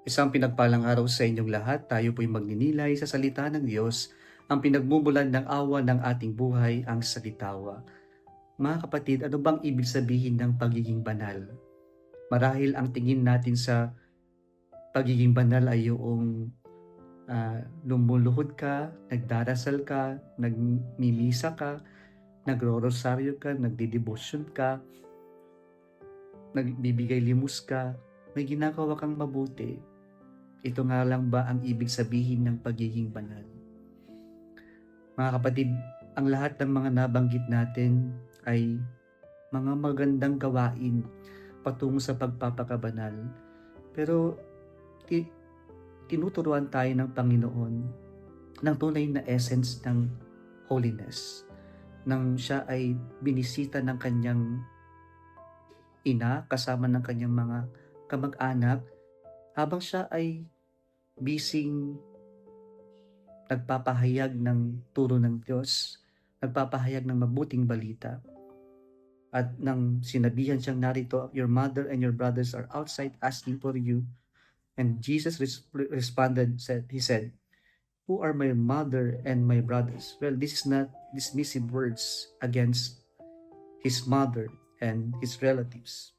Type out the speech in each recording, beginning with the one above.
Isang pinagpalang araw sa inyong lahat. Tayo po'y magninilay sa salita ng Diyos, ang pinagmumulan ng awa ng ating buhay, ang salitawa. Mga kapatid, ano bang ibig sabihin ng pagiging banal? Marahil ang tingin natin sa pagiging banal ay yung lumuluhod ka, nagdarasal ka, nagmimisa ka, nagro-rosaryo ka, nagdidebosyon ka, nagbibigay limos ka, may ginagawa kang mabuti. Ito nga lang ba ang ibig sabihin ng pagiging banal? Mga kapatid, ang lahat ng mga nabanggit natin ay mga magandang gawain patungo sa pagpapakabanal. Pero tinuturuan tayo ng Panginoon ng tunay na essence ng holiness. Nang siya ay binisita ng kanyang ina kasama ng kanyang mga kamag-anak, habang siya ay bising nagpapahayag ng turo ng Diyos, nagpapahayag ng mabuting balita. At nang sinabihan siyang narito, your mother and your brothers are outside asking for you. And Jesus responded, he said, who are my mother and my brothers? Well, this is not dismissive words against his mother and his relatives.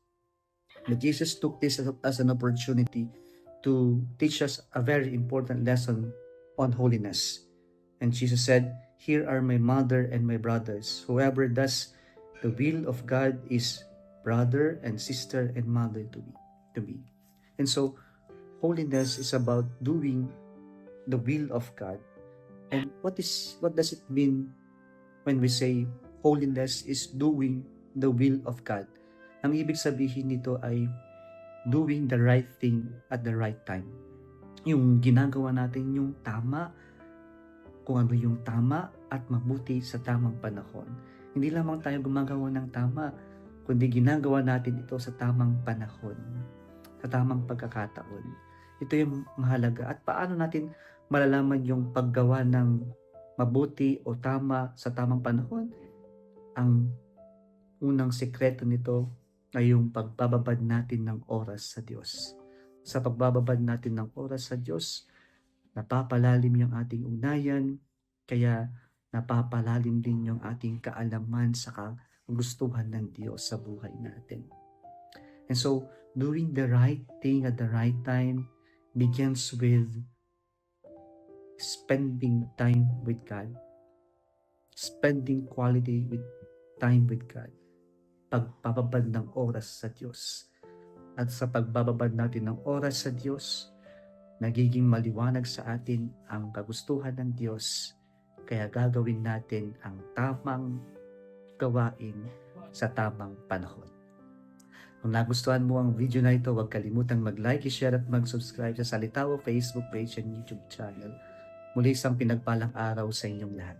But Jesus took this as an opportunity to teach us a very important lesson on holiness. And Jesus said, here are my mother and my brothers. Whoever does the will of God is brother and sister and mother to me. And so, holiness is about doing the will of God. And what does it mean when we say holiness is doing the will of God? Ang ibig sabihin nito ay doing the right thing at the right time. Yung ginagawa natin yung tama, kung ano yung tama at mabuti sa tamang panahon. Hindi lamang tayo gumagawa ng tama, kundi ginagawa natin ito sa tamang panahon, sa tamang pagkakataon. Ito yung mahalaga. At paano natin malalaman yung paggawa ng mabuti o tama sa tamang panahon? Ang unang sekreto nito ay yung pagbababad natin ng oras sa Diyos. Sa pagbababad natin ng oras sa Diyos, napapalalim yung ating ugnayan, kaya napapalalim din yung ating kaalaman sa kagustuhan ng Diyos sa buhay natin. And so, doing the right thing at the right time begins with spending time with God. Spending quality time with God. Pagbababad ng oras sa Diyos. At sa pagbababad natin ng oras sa Diyos, nagiging maliwanag sa atin ang kagustuhan ng Diyos, kaya gagawin natin ang tamang gawain sa tamang panahon. Kung nagustuhan mo ang video na ito, huwag kalimutang mag-like, i-share at mag-subscribe sa Salitawa Facebook page and YouTube channel. Muli isang pinagpalang araw sa inyong lahat.